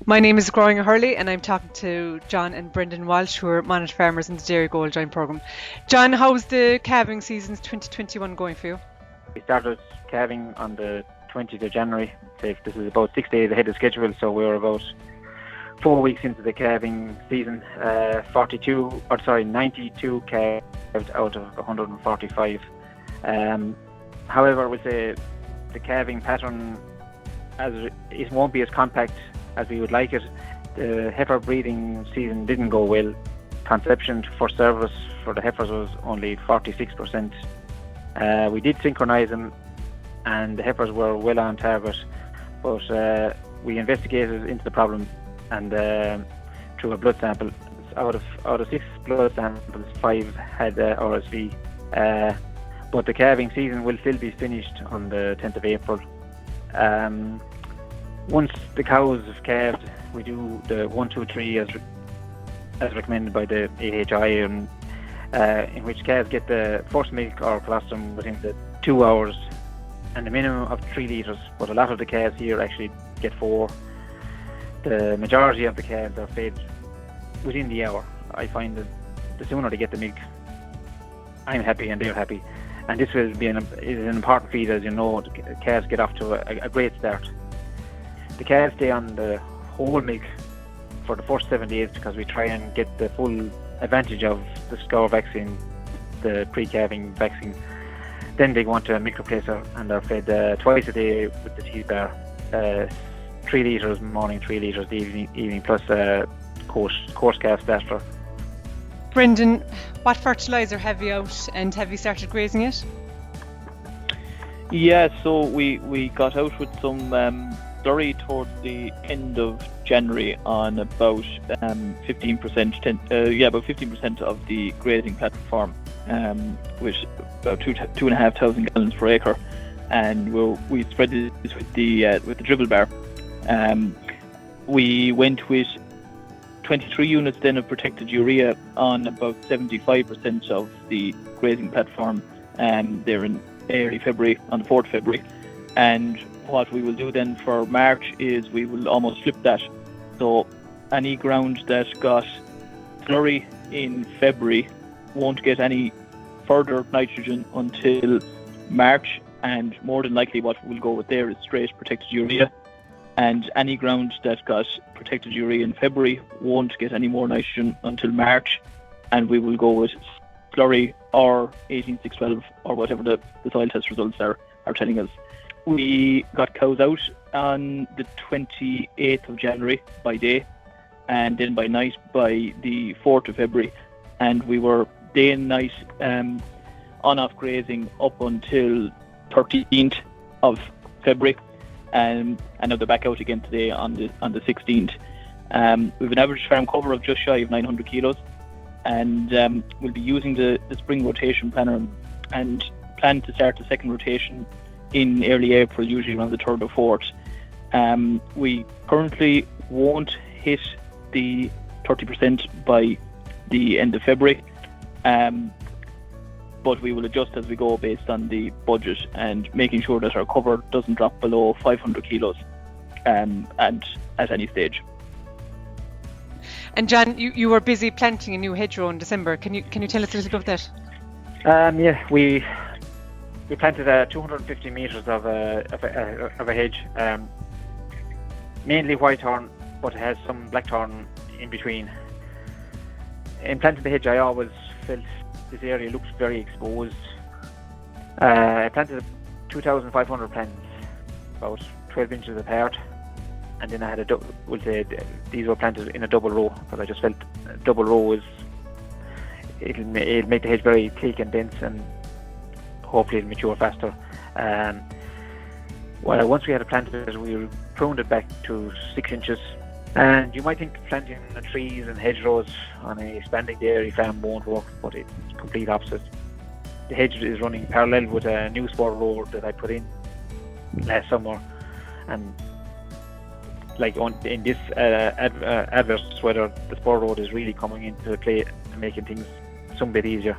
My name is Grainne Hurley and I'm talking to John and Brendan Walsh, who are monitor farmers in the Dairy Gold Joint Programme. John, how's the calving season 2021 going for you? We started calving on the 20th of January. This is about 6 days ahead of schedule, so we're about 4 weeks into the calving season. 92 calved out of 145. However, with the calving pattern, it won't be as compact as we would like it. The heifer breeding season didn't go well. Conception to first service for the heifers was only 46%. We did synchronise them and the heifers were well on target, but we investigated into the problem and through a blood sample, out of 6 blood samples, 5 had RSV. But the calving season will still be finished on the 10th of April. Once the cows have calved, we do the 1, 2, 3 as recommended by the AHI, in which calves get the first milk or colostrum within the 2 hours and a minimum of 3 litres, but a lot of the calves here actually get 4. The majority of the calves are fed within the hour. I find that the sooner they get the milk, I'm happy and they're happy. And this will be an important feed, as you know. The calves get off to a great start. The calves stay on the whole milk for the first 7 days because we try and get the full advantage of the scour vaccine, the pre-calving vaccine. Then they go on to a milk replacer and they're fed twice a day with the teat bar. 3 litres morning, 3 litres evening, plus coarse calf starter. Brendan, what fertiliser have you out and have you started grazing it? Yeah, so we got out with some slurry towards the end of January on about 15% of the grazing platform, which about 2,500 gallons per acre, and we spread this with the dribble bar. We went with 23 units then of protected urea on about 75% of the grazing platform, there in early February, on the 4th of February. And what we will do then for March is we will almost flip that. So any ground that got slurry in February won't get any further nitrogen until March, and more than likely what we'll go with there is straight protected urea. And any ground that got protected urea in February won't get any more nitrogen until March, and we will go with slurry or 18612 or whatever the soil test results are telling us. We got cows out on the 28th of January by day, and then by night by the 4th of February, and we were day and night on-off grazing up until 13th of February. And now they're back out again today on the 16th. We've an average farm cover of just shy of 900 kilos, and we'll be using the spring rotation planner and plan to start the second rotation in early April, usually around the 3rd or 4th. We currently won't hit the 30% by the end of February, but we will adjust as we go based on the budget and making sure that our cover doesn't drop below 500 kilos and at any stage. And John, you were busy planting a new hedgerow in December. Can you tell us a little about that? Yeah, we planted 250 metres of a hedge, mainly whitethorn, but it has some blackthorn in between. In planting the hedge, I always felt this area looks very exposed. I planted 2,500 plants, about 12 inches apart, and then I had these were planted in a double row because I just felt a double row it'll make the hedge very thick and dense, and hopefully it'll mature faster. Once we had it planted, we pruned it back to 6 inches. And you might think planting trees and hedgerows on a expanding dairy farm won't work, but it's complete opposite. The hedge is running parallel with a new sport row that I put in last summer, and like in this adverse weather, the sport road is really coming into play and making things some bit easier.